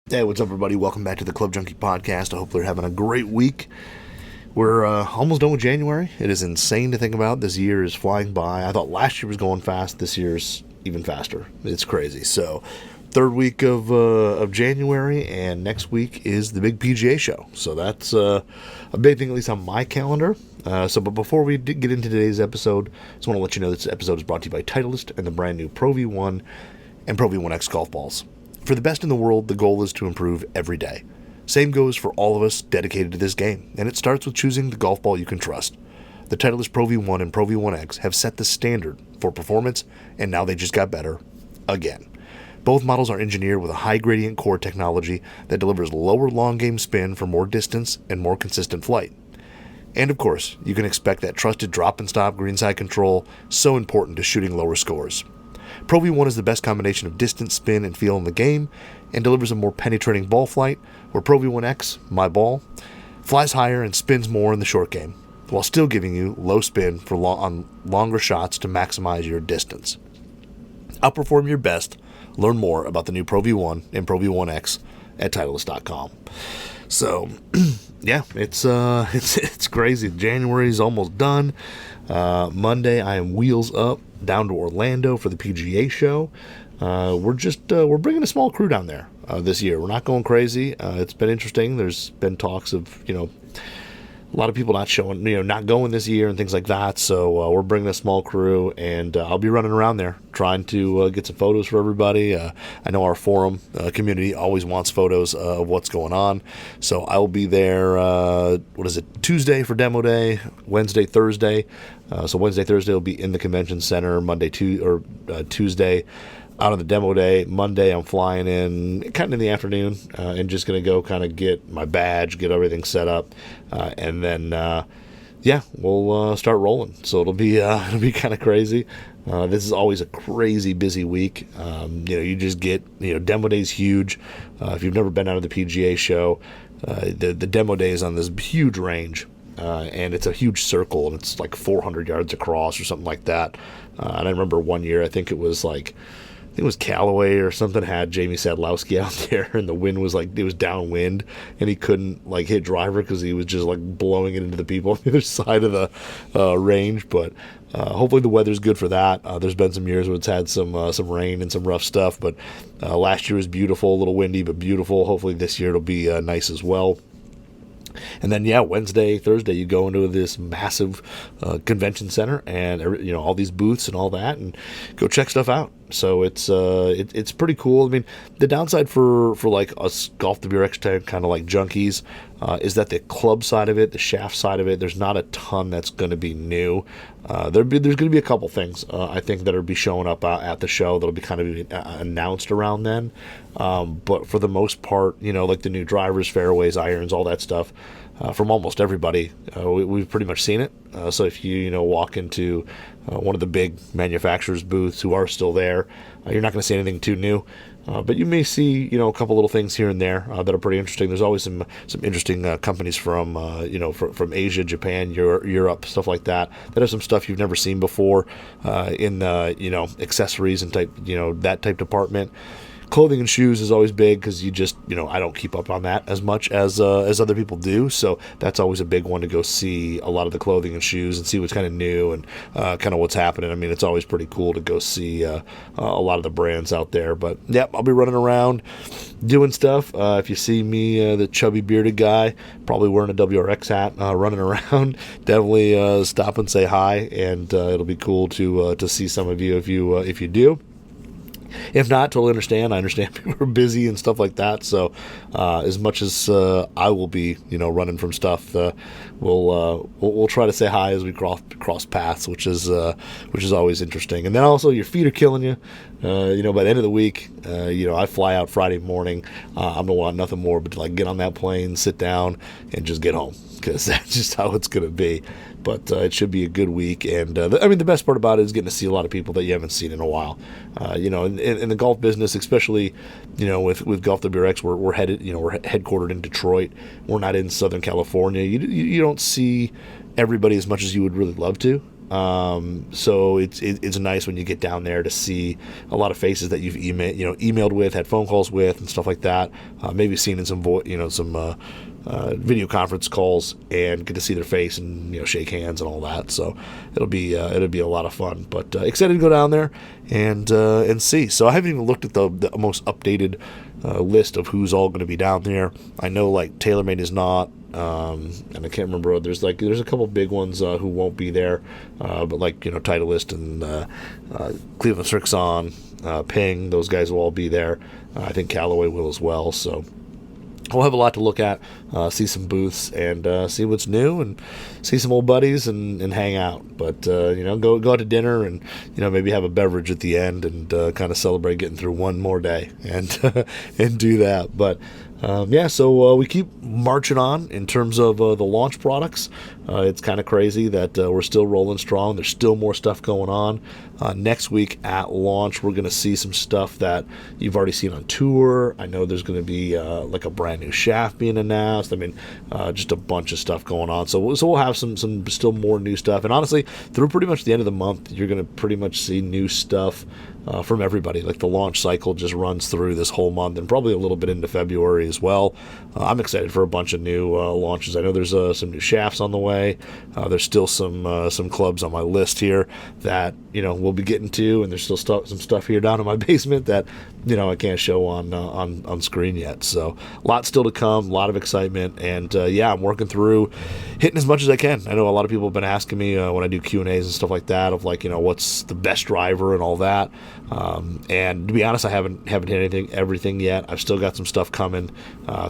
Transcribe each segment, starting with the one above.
Hey, what's up, everybody? Welcome back to the Club Junkie podcast. I hope you're having a great week. We're almost done with January. It is insane to think about. This year is flying by. I thought last year was going fast. This year's even faster. It's crazy. So, third week of January, and next week is the big PGA show. So that's a big thing, at least on my calendar. But before we get into today's episode, I just want to let you know this episode is brought to you by Titleist and the brand new Pro V1 and Pro V1X golf balls. For the best in the world, the goal is to improve every day. Same goes for all of us dedicated to this game, and it starts with choosing the golf ball you can trust. The Titleist Pro V1 and Pro V1X have set the standard for performance, and now they just got better again. Both models are engineered with a high gradient core technology that delivers lower long game spin for more distance and more consistent flight. And of course, you can expect that trusted drop and stop greenside control, so important to shooting lower scores. Pro V1 is the best combination of distance, spin, and feel in the game, and delivers a more penetrating ball flight, where Pro V1X, my ball, flies higher and spins more in the short game, while still giving you low spin for on longer shots to maximize your distance. Outperform your best. Learn more about the new Pro V1 and Pro V1X at Titleist.com. So, yeah, it's crazy. January's almost done. Monday, I am wheels up down to Orlando for the PGA show. We're bringing a small crew down there this year. We're not going crazy. It's been interesting. There's been talks of a lot of people not going this year and things like that. So we're bringing a small crew, and I'll be running around there trying to get some photos for everybody. I know our forum community always wants photos of what's going on. So I'll be there, Tuesday for demo day, Wednesday, Thursday. So Wednesday, Thursday will be in the convention center. Tuesday out on the demo day. Monday, I'm flying in kind of in the afternoon and just going to go kind of get my badge, get everything set up. And then, we'll start rolling. So it'll be kind of crazy. This is always a crazy busy week. You just get, demo day's huge. If you've never been out of the PGA show, the demo day is on this huge range. And it's a huge circle, and it's like 400 yards across or something like that. And I remember one year, I think it was Callaway or something, had Jamie Sadlowski out there, and the wind was it was downwind, and he couldn't hit driver because he was just blowing it into the people on the other side of the range. But hopefully the weather's good for that. There's been some years where it's had some rain and some rough stuff, but last year was beautiful, a little windy, but beautiful. Hopefully this year it'll be nice as well. And then, Wednesday, Thursday, you go into this massive convention center and, all these booths and all that, and go check stuff out. So it's pretty cool. I mean, the downside for us Golf WRX kind of junkies is that the club side of it, the shaft side of it, there's not a ton that's going to be new. There's going to be a couple things I think that'll be showing up at the show that'll be kind of announced around then. But for the most part, the new drivers, fairways, irons, all that stuff, from almost everybody, we've pretty much seen it. So if you walk into one of the big manufacturers' booths who are still there, you're not going to see anything too new. But you may see, a couple little things here and there that are pretty interesting. There's always some interesting companies from from Asia, Japan, Europe, stuff like that have some stuff you've never seen before in the accessories and that type department. Clothing and shoes is always big because I don't keep up on that as much as other people do. So that's always a big one to go see a lot of the clothing and shoes and see what's kind of new and kind of what's happening. I mean, it's always pretty cool to go see a lot of the brands out there. But I'll be running around doing stuff. If you see me, the chubby bearded guy, probably wearing a WRX hat, running around, definitely stop and say hi, and it'll be cool to see some of you if you do. If not, totally understand. I understand people are busy and stuff like that. So, as much as I will be, running from stuff, we'll try to say hi as we cross paths, which is always interesting. And then also, your feet are killing you. By the end of the week, I fly out Friday morning. I'm gonna want nothing more but to get on that plane, sit down, and just get home, because that's just how it's gonna be. But it should be a good week, and the best part about it is getting to see a lot of people that you haven't seen in a while. In the golf business, especially, with Golf WRX, we're headquartered in Detroit. We're not in Southern California. You don't see everybody as much as you would really love to. So it's nice when you get down there to see a lot of faces that you've emailed with, had phone calls with, and stuff like that. Maybe seen in some video conference calls, and get to see their face and shake hands and all that. So it'll be a lot of fun. But excited to go down there and see. So I haven't even looked at the most updated list of who's all going to be down there. I know like TaylorMade is not. And I can't remember. There's a couple big ones who won't be there, but like Titleist and Cleveland Strixon, Ping, those guys will all be there. I think Callaway will as well. So we'll have a lot to look at, see some booths, and see what's new, and see some old buddies, and hang out. But go out to dinner, and maybe have a beverage at the end, and kind of celebrate getting through one more day, and and do that. But so we keep marching on in terms of the launch products. It's kind of crazy that we're still rolling strong. There's still more stuff going on. Next week at launch, we're going to see some stuff that you've already seen on tour. I know there's going to be like a brand new shaft being announced. I mean, just a bunch of stuff going on. So we'll have some still more new stuff. And honestly, through pretty much the end of the month, you're going to pretty much see new stuff from everybody. Like the launch cycle just runs through this whole month, and probably a little bit into February as well. I'm excited for a bunch of new launches. I know there's some new shafts on the way. There's still some clubs on my list here that we'll be getting to, and there's still some stuff here down in my basement that I can't show on screen yet. So a lot still to come, a lot of excitement, and I'm working through hitting as much as I can. I know a lot of people have been asking me when I do Q&As and stuff like that of like what's the best driver and all that. And to be honest, I haven't hit everything yet. I've still got some stuff coming.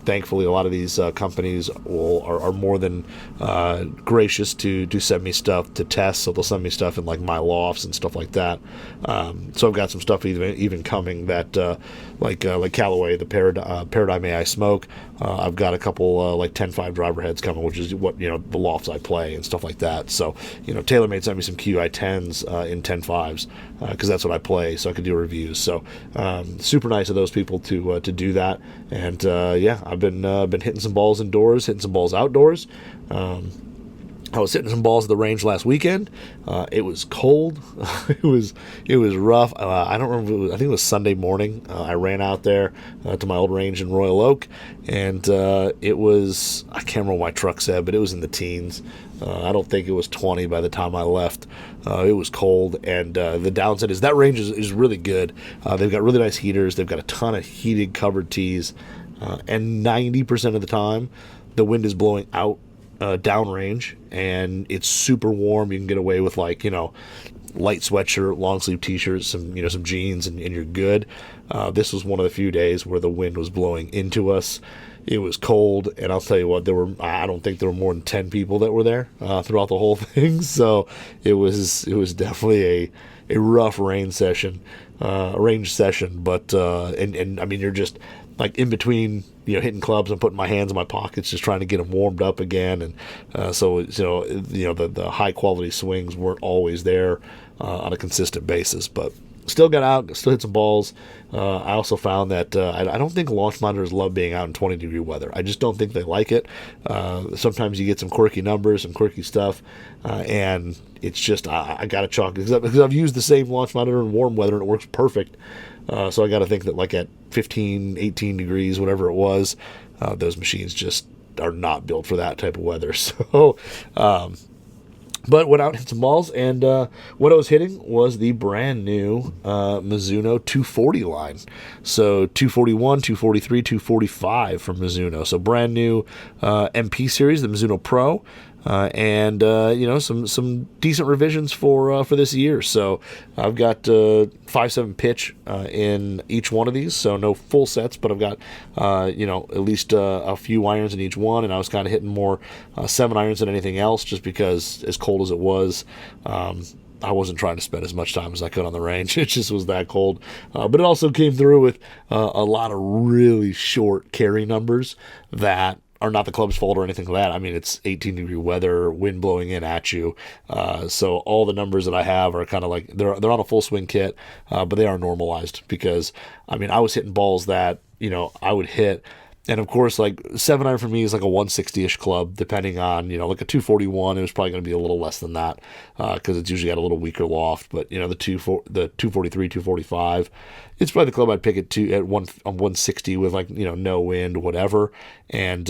Thankfully, a lot of these companies are more than gracious to send me stuff to test. So they'll send me stuff in like my lofts and stuff like that. So I've got some stuff even coming that like Callaway, the Paradigm AI Smoke. I've got a couple like 10.5 driver heads coming, which is what the lofts I play and stuff like that. So TaylorMade sent me some QI10s in 10.5s because that's what I play, so I could do reviews. So super nice of those people to do that. And I've been hitting some balls indoors, hitting some balls outdoors. I was hitting some balls at the range last weekend. It was cold. it was rough. I don't remember. I think it was Sunday morning. I ran out there to my old range in Royal Oak, and it was, I can't remember what my truck said, but it was in the teens. I don't think it was 20 by the time I left. It was cold, and the downside is that range is really good. They've got really nice heaters. They've got a ton of heated covered tees, and 90% of the time the wind is blowing out downrange, and it's super warm. You can get away with light sweatshirt, long sleeve t-shirts, some jeans, and you're good. This was one of the few days where the wind was blowing into us. It was cold, and I'll tell you what, I don't think there were more than 10 people that were there throughout the whole thing. So it was definitely a rough range session, but and I mean, you're just like in between hitting clubs and putting my hands in my pockets, just trying to get them warmed up again. And so the high quality swings weren't always there on a consistent basis, but still got out, still hit some balls. I also found that I don't think launch monitors love being out in 20-degree weather. I just don't think they like it. Sometimes you get some quirky numbers, some quirky stuff, and it's just I got to chalk it because I've used the same launch monitor in warm weather and it works perfect. So I got to think that like at 15, 18 degrees, whatever it was, those machines just are not built for that type of weather. So, but went out and hit some balls, and what I was hitting was the brand new Mizuno 240 line. So 241, 243, 245 from Mizuno. So brand new MP series, the Mizuno Pro. And some decent revisions for this year. So I've got 5/7 pitch in each one of these, so no full sets, but I've got at least a few irons in each one, and I was kind of hitting more 7 irons than anything else, just because as cold as it was, I wasn't trying to spend as much time as I could on the range. It just was that cold. But it also came through with a lot of really short carry numbers that are not the club's fault or anything like that. I mean, it's 18-degree weather, wind blowing in at you. So all the numbers that I have are kind of like, they're on a full swing kit, but they are normalized because, I mean, I was hitting balls that, I would hit And of course, like 7-iron for me is like a 160-ish club, depending on, like a 241, it was probably going to be a little less than that because it's usually got a little weaker loft. But, the 243, 245, it's probably the club I'd pick at 160 with like, no wind, whatever. And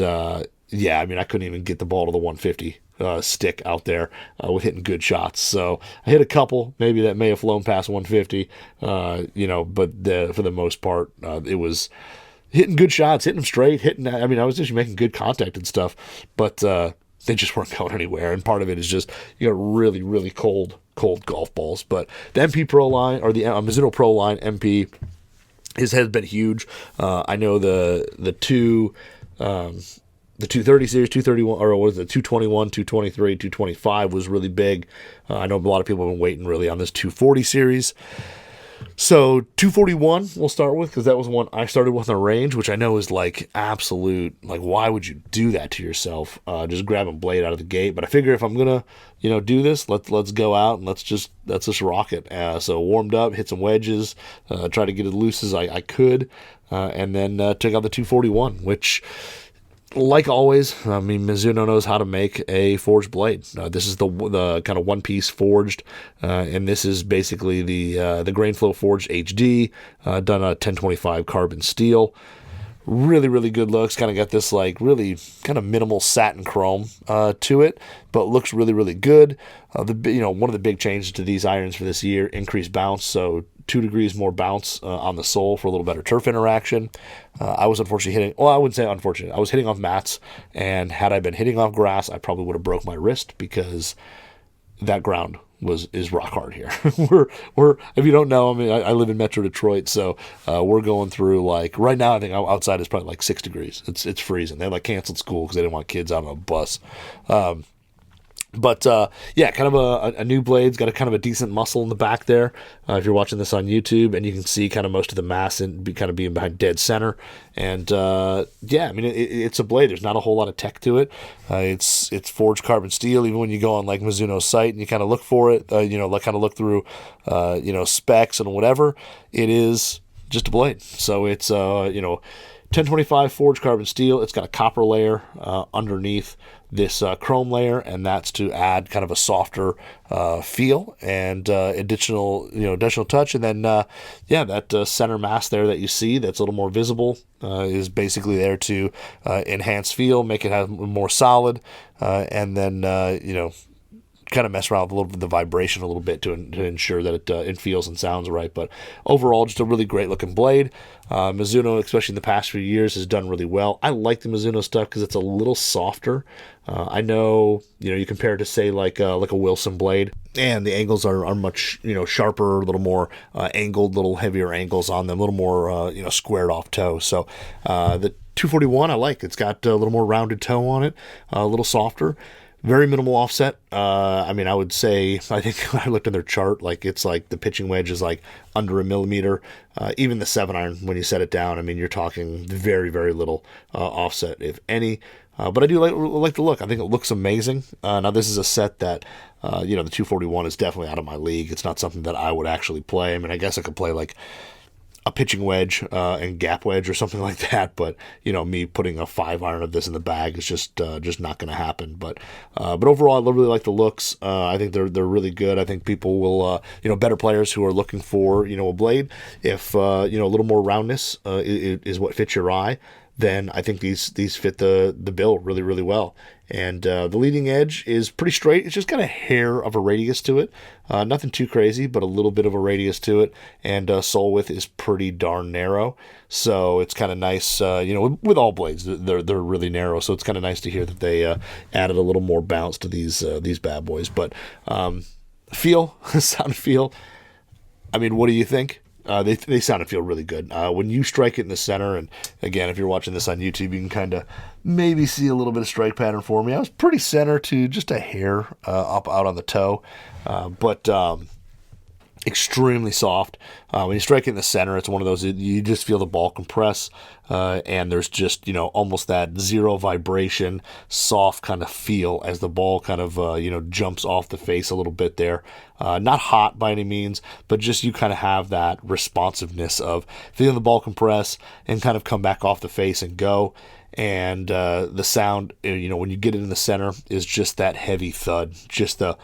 yeah, I mean, I couldn't even get the ball to the 150 stick out there with hitting good shots. So I hit a couple, maybe that may have flown past 150, but for the most part, it was hitting good shots, hitting them straight, I was just making good contact and stuff, but they just weren't going anywhere. And part of it is just, you got really, really cold golf balls. But the MP Pro line, or the Mizuno Pro line MP, has been huge. I know the 230 series, 231, or what was it, 221, 223, 225 was really big. I know a lot of people have been waiting really on this 240 series. So 241 we'll start with, because that was one I started with on the range, which I know is like absolute, like, why would you do that to yourself? Just grab a blade out of the gate. But I figure if I'm gonna, do this, let's go out and let's just rock it. So warmed up, hit some wedges, try to get as loose as I could, and then took out the 241, which, like always, I mean, Mizuno knows how to make a forged blade. This is the kind of one-piece forged, and this is basically the Grain Flow Forged HD, done on a 1025 carbon steel. Really, really good looks. Kind of got this like really kind of minimal satin chrome to it, but looks really, really good. One of the big changes to these irons for this year, increased bounce, so 2 degrees more bounce on the sole for a little better turf interaction. I was unfortunately I wouldn't say unfortunate. I was hitting off mats, and had I been hitting off grass, I probably would have broke my wrist, because that ground is rock hard here. we're if you don't know, I mean, I live in Metro Detroit, so we're going through, like, right now I think outside is probably like 6 degrees. It's freezing. They like canceled school because they didn't want kids out on a bus. But yeah, kind of a new blade's got a kind of a decent muscle in the back there. If you're watching this on YouTube, and you can see kind of most of the mass kind of being behind dead center. And yeah, I mean, it's a blade. There's not a whole lot of tech to it. It's forged carbon steel. Even when you go on like Mizuno's site and you kind of look for it, kind of look through, specs and whatever, it is just a blade. So it's 1025 forged carbon steel. It's got a copper layer underneath this chrome layer, and that's to add kind of a softer feel and additional touch. And then that center mass there that you see that's a little more visible is basically there to enhance feel, make it have more solid, and then kind of mess around with a little bit of the vibration a little bit to ensure that it feels and sounds right. But overall, just a really great looking blade. Mizuno, especially in the past few years, has done really well. I like the Mizuno stuff because it's a little softer. I know, you compare it to, say, like a Wilson blade, and the angles are much, sharper, a little more angled, little heavier angles on them, a little more, squared off toe. So the 241 I like. It's got a little more rounded toe on it, a little softer. Very minimal offset. I would say, I think I looked in their chart, like it's like the pitching wedge is like under a millimeter. Even the 7-iron, when you set it down, I mean, you're talking very, very little offset, if any. But I do like the look. I think it looks amazing. Now, this is a set that, the 241 is definitely out of my league. It's not something that I would actually play. I mean, I guess I could play like a pitching wedge and gap wedge or something like that, but me putting a 5-iron of this in the bag is just not going to happen. But overall, I really like the looks. I think they're really good. I think people will better players who are looking for a blade, if a little more roundness is what fits your eye, then I think these fit the bill really, really well. And the leading edge is pretty straight. It's just got a hair of a radius to it. Nothing too crazy, but a little bit of a radius to it. And sole width is pretty darn narrow. So it's kind of nice, with all blades, they're really narrow. So it's kind of nice to hear that they added a little more bounce to these bad boys. But sound feel, I mean, what do you think? They sound and feel really good. When you strike it in the center, and again, if you're watching this on YouTube, you can kind of maybe see a little bit of strike pattern for me. I was pretty center to just a hair up out on the toe. But extremely soft. When you strike it in the center, it's one of those, you just feel the ball compress, and there's just, almost that zero vibration, soft kind of feel as the ball kind of, jumps off the face a little bit there. Not hot by any means, but just you kind of have that responsiveness of feeling the ball compress and kind of come back off the face and go. And the sound, when you get it in the center, is just that heavy thud, just the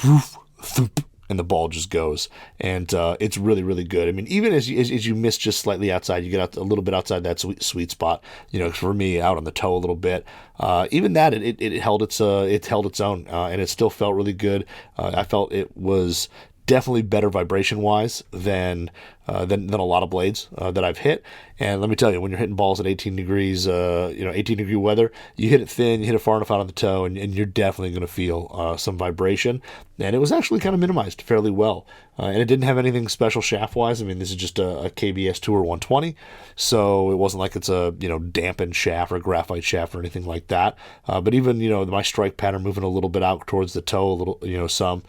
whoof, thump, and the ball just goes. And it's really, really good. I mean, even as you miss just slightly outside, you get out a little bit outside that sweet spot. For me, out on the toe a little bit. Even that, it held its own, and it still felt really good. I felt it was definitely better vibration wise than a lot of blades that I've hit. And let me tell you, when you're hitting balls at 18 degrees, 18 degree weather, you hit it thin, you hit it far enough out on the toe, and you're definitely going to feel some vibration. And it was actually kind of minimized fairly well. And it didn't have anything special shaft wise. I mean, this is just a KBS Tour 120, so it wasn't like it's a dampened shaft or a graphite shaft or anything like that. But even my strike pattern moving a little bit out towards the toe, a little some.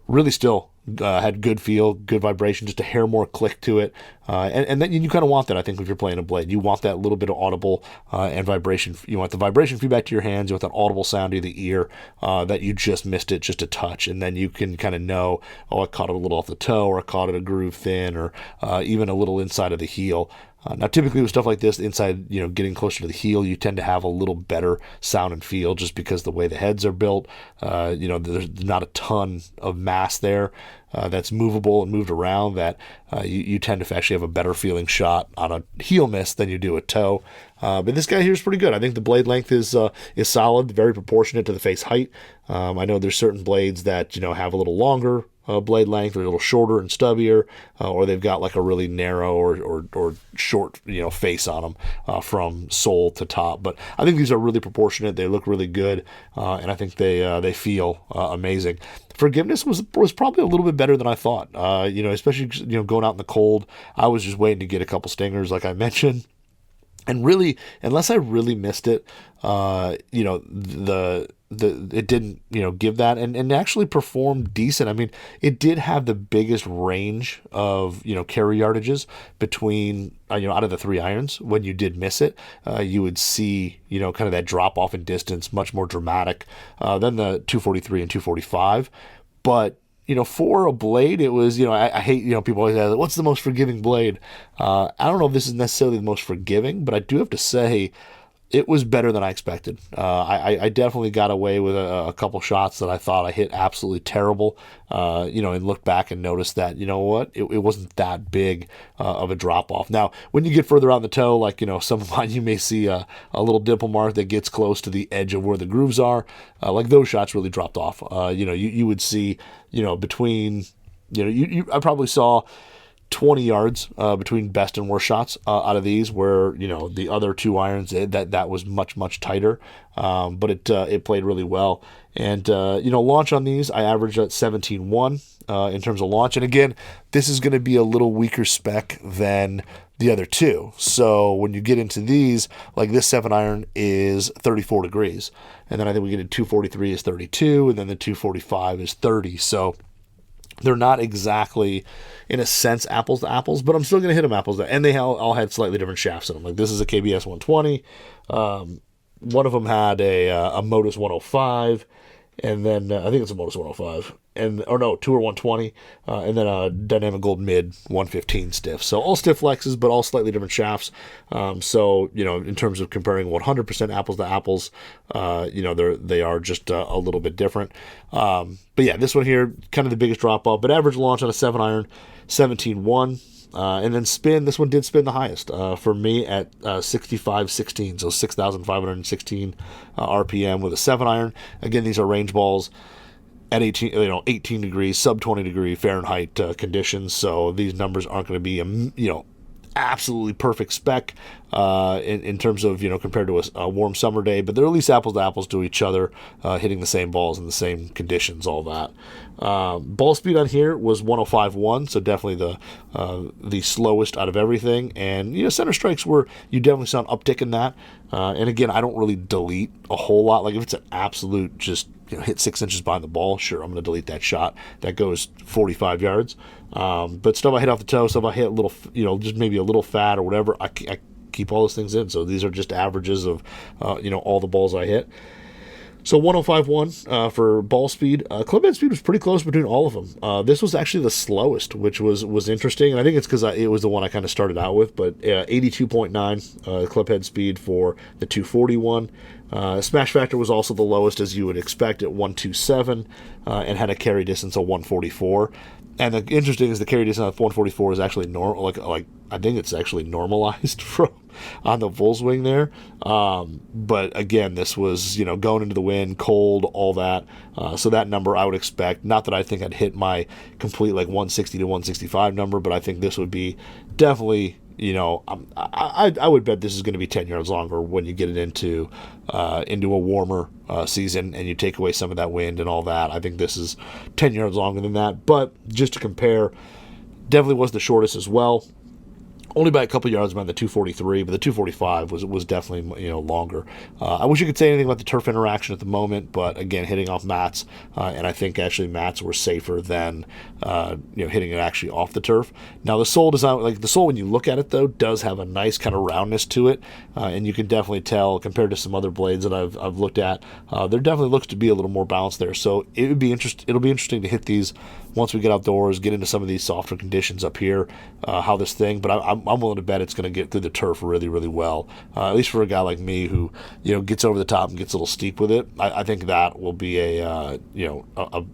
Really still had good feel, good vibration, just a hair more click to it. And then you kind of want that, I think, if you're playing a blade. You want that little bit of audible and vibration. You want the vibration feedback to your hands. You want that audible sound to the ear that you just missed it just a touch. And then you can kind of know, I caught it a little off the toe, or I caught it a groove thin, or even a little inside of the heel. Now, typically with stuff like this, inside, getting closer to the heel, you tend to have a little better sound and feel just because the way the heads are built. There's not a ton of mass there that's movable and moved around that you tend to actually have a better feeling shot on a heel miss than you do a toe. But this guy here is pretty good. I think the blade length is solid, very proportionate to the face height. I know there's certain blades that, have a little longer blade length, or a little shorter and stubbier, or they've got like a really narrow or short face on them from sole to top. But I think these are really proportionate. They look really good, and I think they feel amazing. Forgiveness was probably a little bit better than I thought. Especially going out in the cold. I was just waiting to get a couple stingers, like I mentioned. And really, unless I really missed it, it didn't, give that, and actually performed decent. I mean, it did have the biggest range of, carry yardages between, out of the 3 irons. When you did miss it, you would see, kind of that drop off in distance, much more dramatic than the 243 and 245. But for a blade, it was, I hate, people always ask, what's the most forgiving blade? I don't know if this is necessarily the most forgiving, but I do have to say it was better than I expected. I definitely got away with a couple shots that I thought I hit absolutely terrible, and looked back and noticed that, it wasn't that big of a drop off. Now, when you get further out in the toe, like, some of mine, you may see a little dimple mark that gets close to the edge of where the grooves are. Like those shots really dropped off. You would see, between, I probably saw 20 yards between best and worst shots out of these, where the other 2 irons that was much tighter, but it played really well. And launch on these, I averaged at 17.1 in terms of launch. And again, this is going to be a little weaker spec than the other 2. So when you get into these, like this 7 iron is 34 degrees, and then I think we get a 243 is 32, and then the 245 is 30. So they're not exactly, in a sense, apples to apples, but I'm still going to hit them apples to, and they all had slightly different shafts in them. Like this is a KBS 120. One of them had a Modus 105, and then I think it's a Modus 105, Tour 120, and then a Dynamic Gold Mid 115 stiff. So all stiff flexes, but all slightly different shafts. So in terms of comparing 100% apples to apples, they are just a little bit different. But yeah, this one here, kind of the biggest drop off, but average launch on a 7 iron, 17.1. And then spin, this one did spin the highest for me at 65.16, so 6,516 RPM with a 7 iron. Again, these are range balls at 18 degrees, sub 20 degree Fahrenheit conditions. So these numbers aren't going to be absolutely perfect spec, in terms of, compared to a warm summer day, but they're at least apples to apples to each other, hitting the same balls in the same conditions, all that. Ball speed on here was 105.1, so definitely the slowest out of everything. And center strikes you definitely saw an uptick in that. And again, I don't really delete a whole lot. Like if it's an absolute just hit 6 inches behind the ball, sure, I'm going to delete that shot that goes 45 yards. But stuff I hit off the toe, stuff I hit a little, just maybe a little fat or whatever, I keep all those things in. So these are just averages of all the balls I hit. So 105.1 for ball speed. Club head speed was pretty close between all of them. This was actually the slowest, which was interesting. And I think it's because it was the one I kind of started out with. But 82.9 club head speed for the 241. Smash factor was also the lowest, as you would expect, at 127, and had a carry distance of 144. And the interesting is the carry distance of 144 is actually normal. Like I think it's actually normalized from on the full swing there. But again, this was going into the wind, cold, all that. So that number I would expect. Not that I think I'd hit my complete 160 to 165 number, but I think this would be definitely. I would bet this is going to be 10 yards longer when you get it into a warmer season and you take away some of that wind and all that. I think this is 10 yards longer than that. But just to compare, definitely was the shortest as well. Only by a couple yards behind the 243, but the 245 was definitely longer. I wish you could say anything about the turf interaction at the moment, but again, hitting off mats, and I think actually mats were safer than hitting it actually off the turf. Now the sole design, the sole when you look at it though, does have a nice kind of roundness to it, and you can definitely tell compared to some other blades that I've looked at, there definitely looks to be a little more bounce there. So it'll be interesting to hit these once we get outdoors, get into some of these softer conditions up here, how this thing, but I'm willing to bet it's going to get through the turf really, really well. At least for a guy like me who, gets over the top and gets a little steep with it. I think that will be a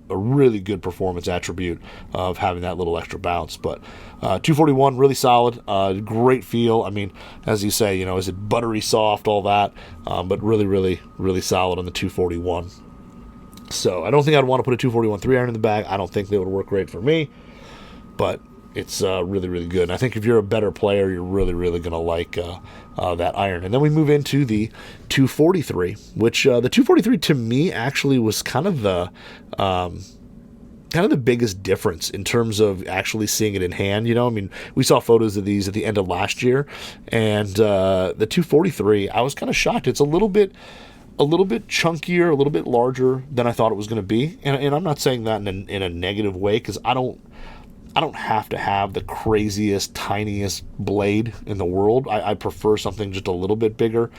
really good performance attribute of having that little extra bounce. But 241, really solid, great feel. I mean, as you say, is it buttery soft, all that, but really, really, really solid on the 241. So I don't think I'd want to put a 241 3-iron in the bag. I don't think they would work great for me, but it's really, really good. And I think if you're a better player, you're really, really going to like that iron. And then we move into the 243, which the 243 to me actually was kind of the biggest difference in terms of actually seeing it in hand. I mean, we saw photos of these at the end of last year, and the 243, I was kind of shocked. It's a little bit chunkier, a little bit larger than I thought it was going to be. And I'm not saying that in a negative way, because I don't have to have the craziest, tiniest blade in the world. I prefer something just a little bit bigger,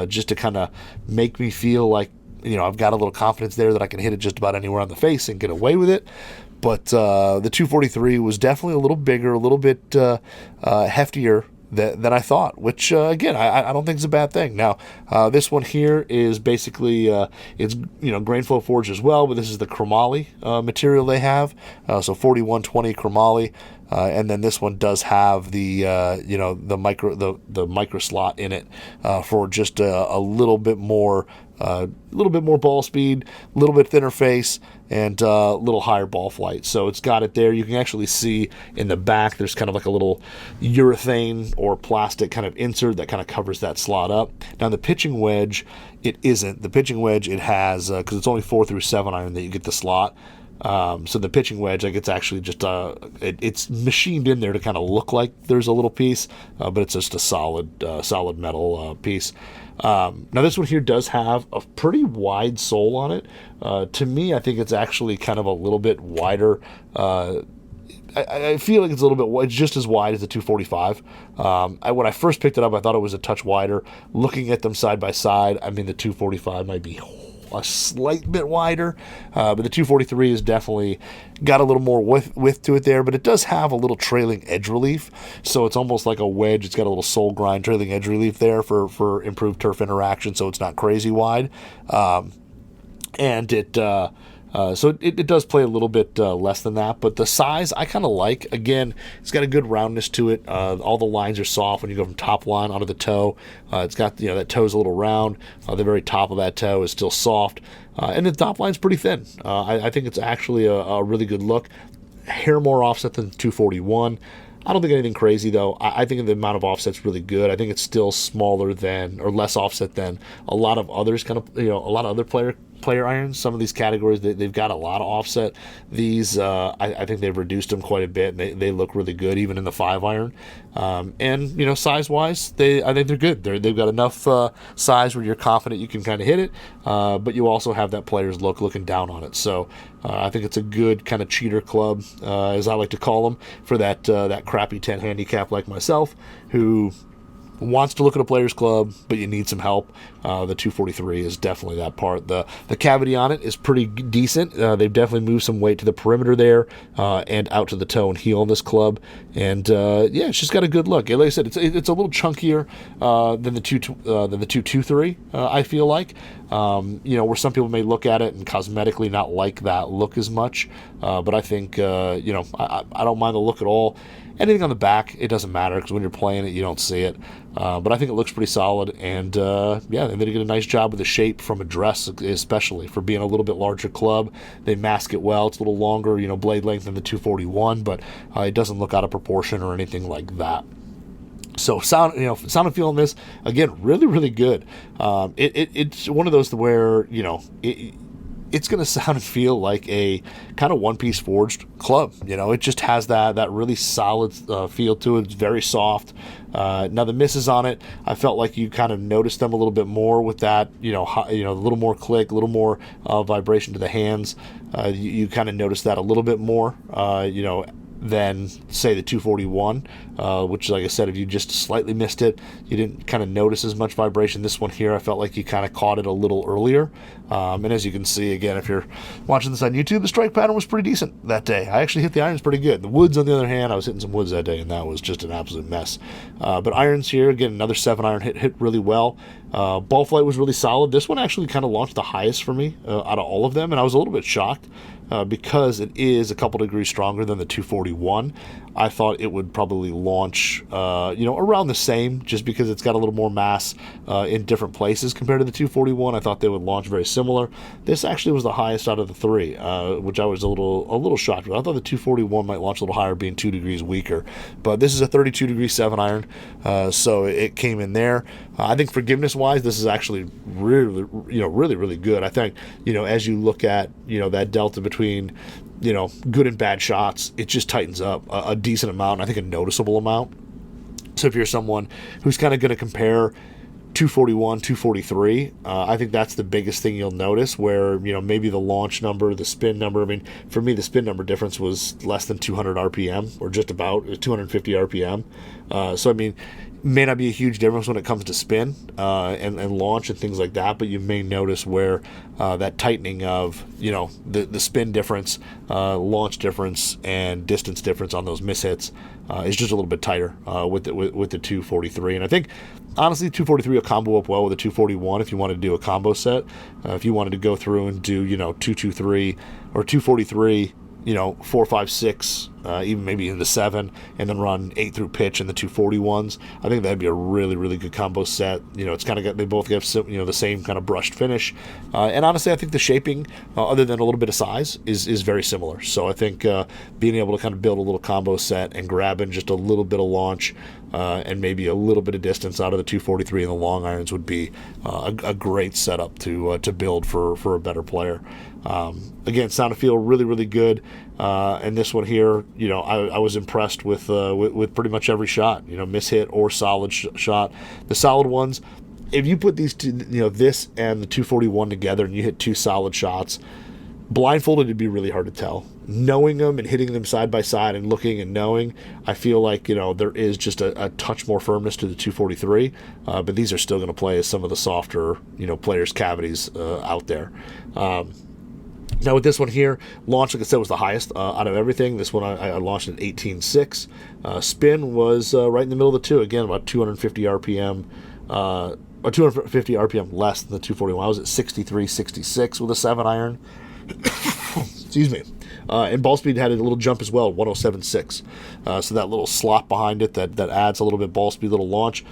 just to kind of make me feel like, I've got a little confidence there that I can hit it just about anywhere on the face and get away with it. But the 243 was definitely a little bigger, a little bit heftier than I thought, which again, I don't think is a bad thing. Now, this one here is basically it's grain flow forged as well, but this is the chromoly material they have, so 4120 chromoly, and then this one does have the the micro slot in it for just a little bit more ball speed, a little bit thinner face, and a little higher ball flight. So it's got it there. You can actually see in the back there's kind of like a little urethane or plastic kind of insert that kind of covers that slot up. Now the pitching wedge, it isn't. The pitching wedge, it has, because it's only 4 through 7 iron that you get the slot. So the pitching wedge, like, it's actually just it's machined in there to kind of look like there's a little piece, but it's just a solid metal piece. Now this one here does have a pretty wide sole on it. To me, I think it's actually kind of a little bit wider. I feel like it's a little bit wide, just as wide as the 245. When I first picked it up, I thought it was a touch wider. Looking at them side by side, I mean, the 245 might be a slight bit wider, but the 243 has definitely got a little more width to it there, but it does have a little trailing edge relief, so it's almost like a wedge. It's got a little sole grind trailing edge relief there for improved turf interaction, so it's not crazy wide, and it so it does play a little bit less than that, but the size I kind of like. Again, it's got a good roundness to it. All the lines are soft when you go from top line onto the toe. It's got, that toe's a little round. The very top of that toe is still soft, and the top line's pretty thin. I think it's actually a really good look. Hair more offset than 241. I don't think anything crazy, though. I think the amount of offset's really good. I think it's still smaller than, or less offset than a lot of others, a lot of other player irons. Some of these categories, they've got a lot of offset. These, I think they've reduced them quite a bit, and they look really good, even in the 5-iron. And, size-wise, I think they're good. They've got enough size where you're confident you can kind of hit it, but you also have that player's look looking down on it. So I think it's a good kind of cheater club, as I like to call them, for that crappy 10 handicap like myself, who wants to look at a player's club, but you need some help. The 243 is definitely that part. The cavity on it is pretty decent. They've definitely moved some weight to the perimeter there, and out to the toe and heel in this club. And it's just got a good look. Like I said, it's a little chunkier than the 223. I feel like, where some people may look at it and cosmetically not like that look as much. But I think I don't mind the look at all. Anything on the back, it doesn't matter, because when you're playing it, you don't see it. But I think it looks pretty solid, and they did a nice job with the shape from a dress, especially for being a little bit larger club. They mask it well. It's a little longer, blade length than the 241, but it doesn't look out of proportion or anything like that. So sound and feel on this, again, really, really good. It's one of those where it's going to sound and feel like a kind of one-piece forged club. It just has that really solid feel to it. It's very soft. Now the misses on it, I felt like you kind of noticed them a little bit more with that, a little more click, a little more vibration to the hands. You kind of noticed that a little bit more, than, say, the 241, which, like I said, if you just slightly missed it, you didn't kind of notice as much vibration. This one here, I felt like you kind of caught it a little earlier. And as you can see, again, if you're watching this on YouTube, the strike pattern was pretty decent that day. I actually hit the irons pretty good. The woods, on the other hand, I was hitting some woods that day, and that was just an absolute mess. But irons here, again, another 7-iron hit really well. Ball flight was really solid. This one actually kind of launched the highest for me out of all of them, and I was a little bit shocked. Because it is a couple degrees stronger than the 241, I thought it would probably launch, around the same, just because it's got a little more mass in different places compared to the 241. I thought they would launch very similar. This actually was the highest out of the three, which I was a little shocked with. I thought the 241 might launch a little higher, being 2 degrees weaker. But this is a 32-degree 7-iron, so it came in there. I think forgiveness-wise, this is actually really, really, really good. I think, as you look at, that delta between, good and bad shots, it just tightens up a decent amount, I think a noticeable amount. So if you're someone who's kind of going to compare 241, 243, I think that's the biggest thing you'll notice, where, maybe the launch number, the spin number, I mean, for me, the spin number difference was less than 200 RPM, or just about 250 RPM. So, I mean, may not be a huge difference when it comes to spin and launch and things like that, but you may notice where that tightening of, the spin difference, launch difference, and distance difference on those mishits is just a little bit tighter with the 243. And I think, honestly, 243 will combo up well with the 241 if you wanted to do a combo set. If you wanted to go through and do, 223 or 243, 4, 5, 6, even maybe into 7, and then run 8 through pitch in the 241s. I think that'd be a really, really good combo set. It's kind of they both have the same kind of brushed finish, and honestly, I think the shaping, other than a little bit of size, is very similar. So I think being able to kind of build a little combo set and grabbing just a little bit of launch and maybe a little bit of distance out of the 243 and the long irons would be a great setup to build for a better player. Again, sound and feel really, really good. And this one here, I was impressed with pretty much every shot, mishit or solid shot. The solid ones, if you put these two, this and the 241 together and you hit two solid shots, blindfolded, it'd be really hard to tell. Knowing them and hitting them side by side and looking and knowing, I feel like, there is just a touch more firmness to the 243, but these are still going to play as some of the softer, players' cavities out there. Now with this one here, launch, like I said, was the highest out of everything. This one I launched at 18.6. Spin was right in the middle of the two. Again, about 250 RPM, or 250 RPM less than the 241. I was at 63.66 with a 7-iron. Excuse me. And ball speed had a little jump as well, 107.6. So that little slot behind it that adds a little bit ball speed, little launch,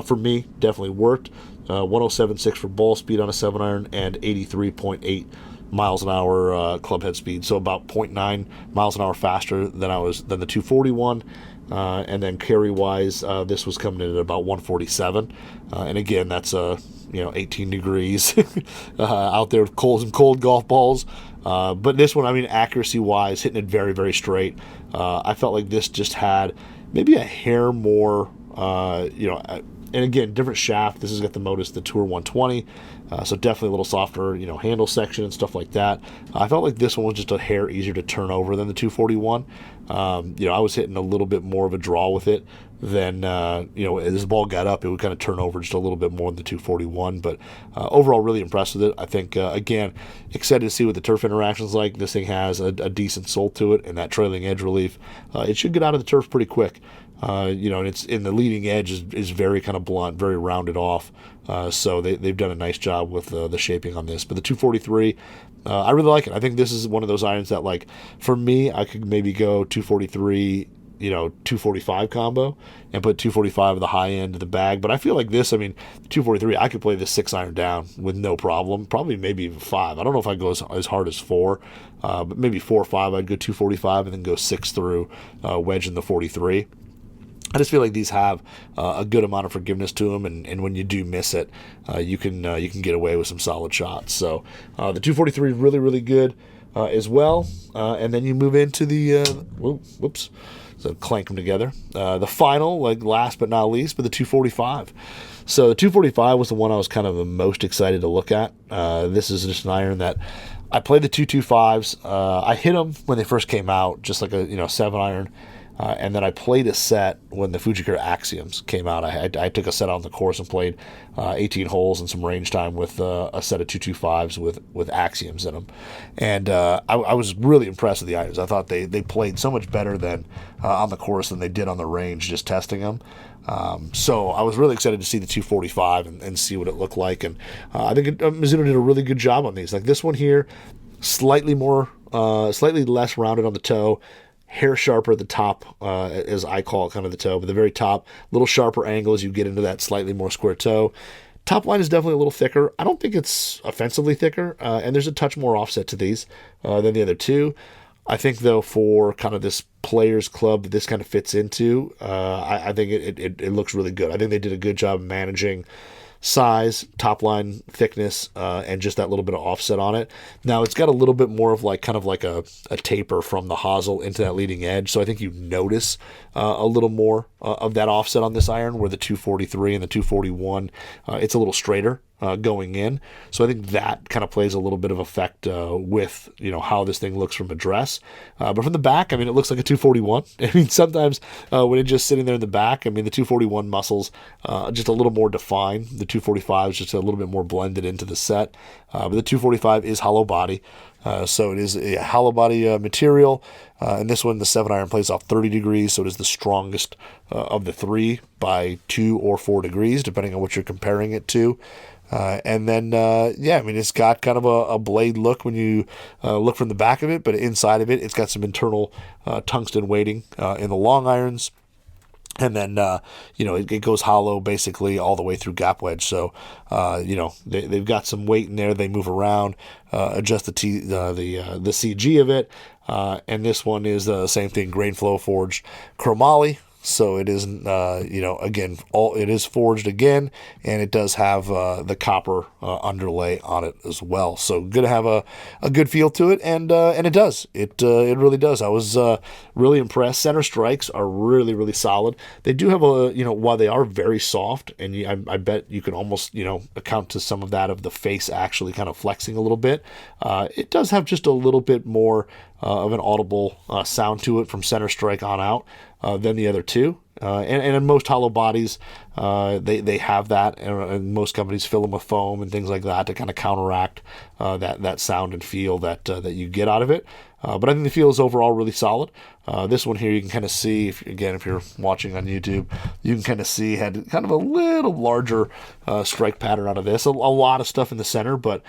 for me, definitely worked. 107.6 for ball speed on a 7-iron and 83.8 miles an hour club head speed, so about 0.9 miles an hour faster than the 241. And then carry wise, this was coming in at about 147, and again, that's 18 degrees out there with some cold golf balls. But this one, I mean, accuracy wise, hitting it very, very straight. I felt like this just had maybe a hair more, and again, different shaft. This has got the Modus, the Tour 120, so definitely a little softer, handle section and stuff like that. I felt like this one was just a hair easier to turn over than the 241. I was hitting a little bit more of a draw with it than, as the ball got up, it would kind of turn over just a little bit more than the 241. But overall, really impressed with it. I think, again, excited to see what the turf interaction's like. This thing has a decent sole to it, and that trailing edge relief. It should get out of the turf pretty quick. And it's in the leading edge is very kind of blunt, very rounded off. So they've done a nice job with the shaping on this. But the 243, I really like it. I think this is one of those irons that, like, for me, I could maybe go 243, 245 combo and put 245 at the high end of the bag. But I feel like this, 243, I could play this 6-iron down with no problem. Probably maybe even 5. I don't know if I'd go as hard as 4, but maybe 4 or 5. I'd go 245 and then go 6 through, wedge in the 43. I just feel like these have a good amount of forgiveness to them, and when you do miss it, you can get away with some solid shots. So the 243 is really, really good as well. And then you move into the so clank them together. The final, like last but not least, but the 245. So the 245 was the one I was kind of the most excited to look at. This is just an iron that I played the 225s. I hit them when they first came out, just like a 7-iron. And then I played a set when the Fujikura Axioms came out. I took a set on the course and played 18 holes and some range time with a set of 225s with Axioms in them. And I was really impressed with the irons. I thought they played so much better than on the course than they did on the range just testing them. So I was really excited to see the 245 and see what it looked like. And I think Mizuno did a really good job on these. Like this one here, slightly less rounded on the toe, hair sharper at the top, as I call it, kind of the toe, but the very top, little sharper angle as you get into that slightly more square toe. Top line is definitely a little thicker. I don't think it's offensively thicker, and there's a touch more offset to these than the other two. I think, though, for kind of this players club that this kind of fits into, I think it looks really good. I think they did a good job managing size, top line thickness, and just that little bit of offset on it. Now it's got a little bit more of kind of like a taper from the hosel into that leading edge, so I think you notice a little more of that offset on this iron, where the 243 and the 241, it's a little straighter going in. So I think that kind of plays a little bit of effect with how this thing looks from address. But from the back, it looks like a 241. Sometimes when it's just sitting there in the back, the 241 muscles just a little more defined. The 245 is just a little bit more blended into the set. But the 245 is hollow body. So it is a hollow body material. And this one, the 7-iron plays off 30 degrees, so it is the strongest of the three by 2 or 4 degrees, depending on what you're comparing it to. And then, it's got kind of a blade look when you look from the back of it, but inside of it, it's got some internal tungsten weighting in the long irons. And then, it goes hollow basically all the way through gap wedge. So, they've got some weight in there. They move around, adjust the CG of it. And this one is the same thing, grain flow forged chromoly. So it isn't, again, it is forged again, and it does have the copper underlay on it as well. So good to have a good feel to it, and it does. It really does. I was really impressed. Center strikes are really, really solid. They do have while they are very soft, and I bet you can almost, account to some of that of the face actually kind of flexing a little bit. It does have just a little bit more of an audible sound to it from center strike on out than the other two. And in most hollow bodies, they have that, and most companies fill them with foam and things like that to kind of counteract that sound and feel that you get out of it. But I think the feel is overall really solid. This one here, you can kind of see, if you're watching on YouTube, you can kind of see had kind of a little larger strike pattern out of this. A lot of stuff in the center, but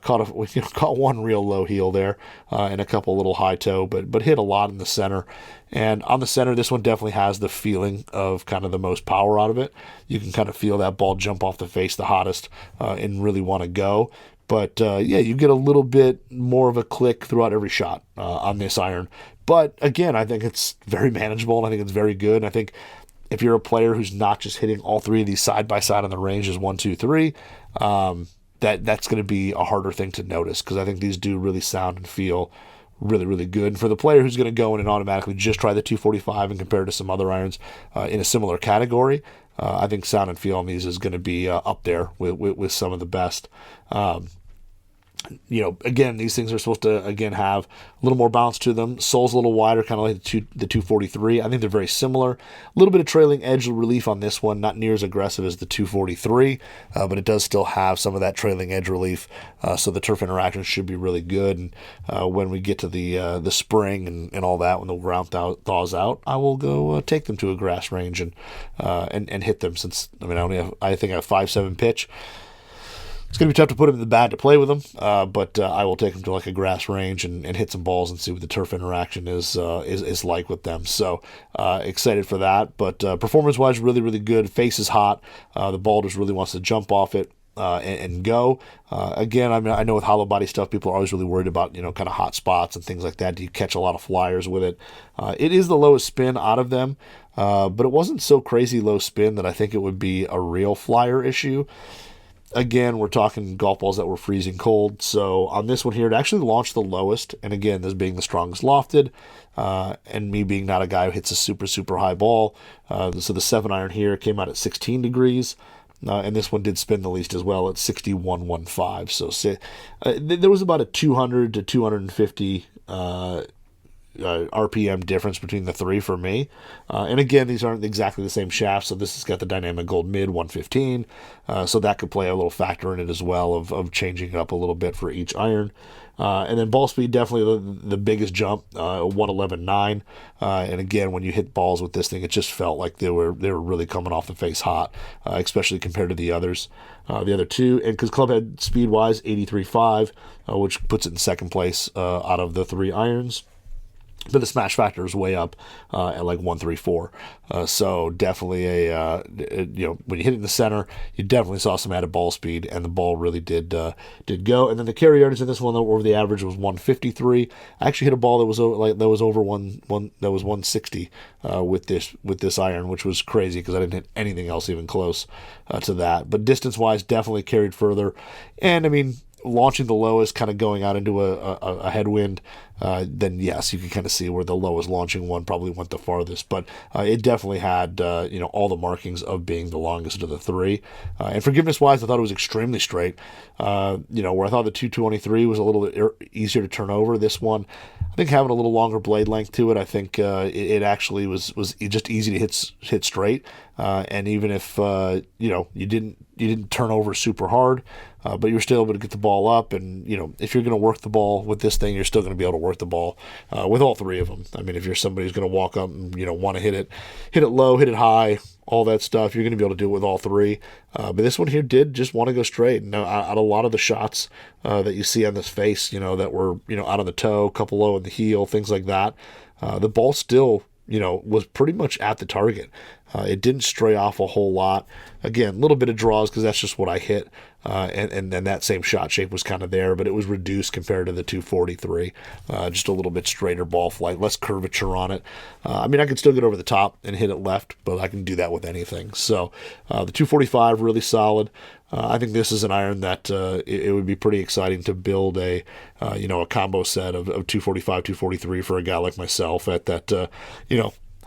caught one real low heel there and a couple little high toe, but hit a lot in the center. And on the center, this one definitely has the feeling of kind of the most power out of it. You can kind of feel that ball jump off the face the hottest and really want to go. But yeah, you get a little bit more of a click throughout every shot on this iron. But again, I think it's very manageable, and I think it's very good. And I think if you're a player who's not just hitting all three of these side by side on the range as 1, 2, 3, that's going to be a harder thing to notice, because I think these do really sound and feel really, really good. And for the player who's going to go in and automatically just try the 245 and compare it to some other irons in a similar category, I think sound and feel on these is going to be up there with some of the best. Again, these things are supposed to, again, have a little more bounce to them. Sole's a little wider, kind of like the 243. I think they're very similar. A little bit of trailing edge relief on this one, not near as aggressive as the 243, but it does still have some of that trailing edge relief, so the turf interaction should be really good. And when we get to the spring and all that, when the ground thaws out, I will go take them to a grass range and hit them, since, I think I have 5.7 pitch. It's going to be tough to put him in the bat to play with him, but I will take him to like a grass range and hit some balls and see what the turf interaction is like with them. So excited for that. But performance-wise, really, really good. Face is hot. The ball just really wants to jump off it and go. Again, I know with hollow body stuff, people are always really worried about, kind of hot spots and things like that. Do you catch a lot of flyers with it? It is the lowest spin out of them, but it wasn't so crazy low spin that I think it would be a real flyer issue. Again, we're talking golf balls that were freezing cold. So on this one here, it actually launched the lowest. And again, this being the strongest lofted, and me being not a guy who hits a super, super high ball. So the 7-iron here came out at 16 degrees. And this one did spin the least as well at 61.15. So there was about a 200 to 250 RPM difference between the three for me. And again, these aren't exactly the same shafts, so this has got the Dynamic Gold Mid 115, so that could play a little factor in it as well of changing it up a little bit for each iron. And then ball speed, definitely the biggest jump, 111.9. And again, when you hit balls with this thing, it just felt like they were really coming off the face hot, especially compared to the others. The other two, and because Clubhead speed-wise, 83.5, which puts it in second place out of the 3 irons. But the smash factor is way up at like 134. So definitely when you hit it in the center, you definitely saw some added ball speed, and the ball really did go. And then the carry yardage in this one, over the average, was 153. I actually hit a ball that was over 160 with this iron, which was crazy because I didn't hit anything else even close to that. But distance wise, definitely carried further. And launching the lowest, kind of going out into a headwind, then yes, you can kind of see where the lowest launching one probably went the farthest. But it definitely had all the markings of being the longest of the 3. And forgiveness wise, I thought it was extremely straight. Where I thought the 223 was a little bit easier to turn over, this one, I think having a little longer blade length to it, I think it actually was just easy to hit straight. And even if you didn't turn over super hard, but you're still able to get the ball up. And if you're going to work the ball with this thing, you're still going to be able to work the ball with all 3 of them. If you're somebody who's going to walk up and want to hit it low, hit it high, all that stuff, you're going to be able to do it with all 3. But this one here did just want to go straight. And out a lot of the shots that you see on this face, that were out on the toe, couple low in the heel, things like that, the ball still was pretty much at the target. It didn't stray off a whole lot. Again, a little bit of draws because that's just what I hit. And then that same shot shape was kind of there, but it was reduced compared to the 243. Just a little bit straighter ball flight, less curvature on it. I could still get over the top and hit it left, but I can do that with anything. So the 245, really solid. I think this is an iron that it would be pretty exciting to build a combo set of 245, 243 for a guy like myself at that,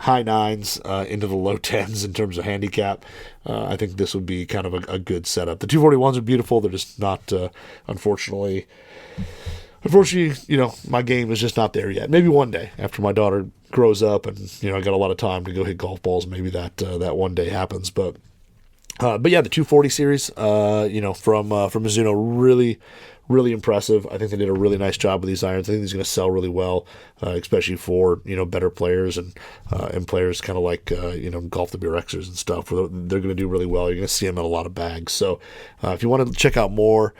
high 9s into the low 10s in terms of handicap. I think this would be kind of a good setup. The 241s are beautiful. They're just not, unfortunately, my game is just not there yet. Maybe one day after my daughter grows up and, I got a lot of time to go hit golf balls, maybe that one day happens. But yeah, the 240 series, from Mizuno, really, really impressive. I think they did a really nice job with these irons. I think he's going to sell really well, especially for better players and players kind of like Golf the Beer Xers and stuff. They're going to do really well. You're going to see them in a lot of bags. So if you want to check out more,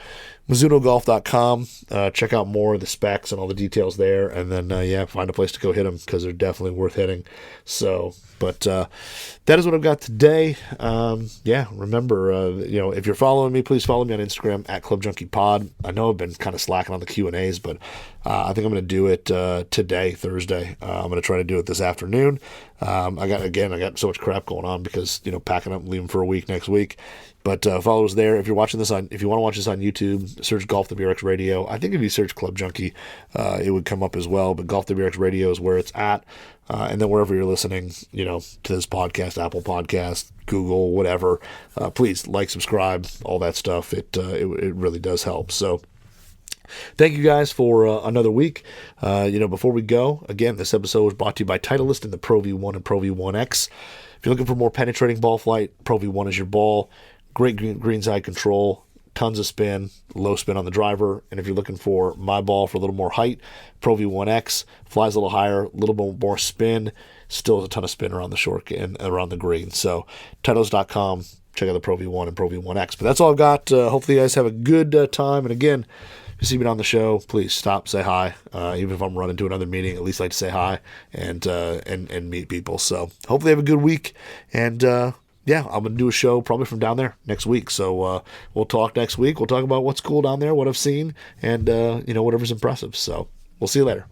MizunoGolf.com. Check out more of the specs and all the details there, and then find a place to go hit them because they're definitely worth hitting. So, but that is what I've got today. Remember, if you're following me, please follow me on Instagram at ClubJunkiePod. I know I've been kind of slacking on the Q&As, but I think I'm going to do it today, Thursday. I'm going to try to do it this afternoon. I got so much crap going on because packing up and leaving for a week next week. But follow us there. If you want to watch this on YouTube, search Golf the BRX Radio. I think if you search Club Junkie, it would come up as well. But Golf the BRX Radio is where it's at. And then wherever you're listening, to this podcast, Apple Podcast, Google, whatever, please like, subscribe, all that stuff. It really does help. So thank you guys for another week. Before we go, again, this episode was brought to you by Titleist and the Pro V1 and Pro V1X. If you're looking for more penetrating ball flight, Pro V1 is your ball. Great greenside control, tons of spin, low spin on the driver. And if you're looking for my ball for a little more height, Pro V1X flies a little higher, a little bit more spin, still a ton of spin around the short and around the green. So Titleist.com, check out the Pro V1 and Pro V1X. But that's all I've got. Hopefully you guys have a good time. And again, if you see me on the show, please stop, say hi. Even if I'm running to another meeting, at least like to say hi and meet people. So hopefully you have a good week. And I'm going to do a show probably from down there next week. So we'll talk next week. We'll talk about what's cool down there, what I've seen, and whatever's impressive. So we'll see you later.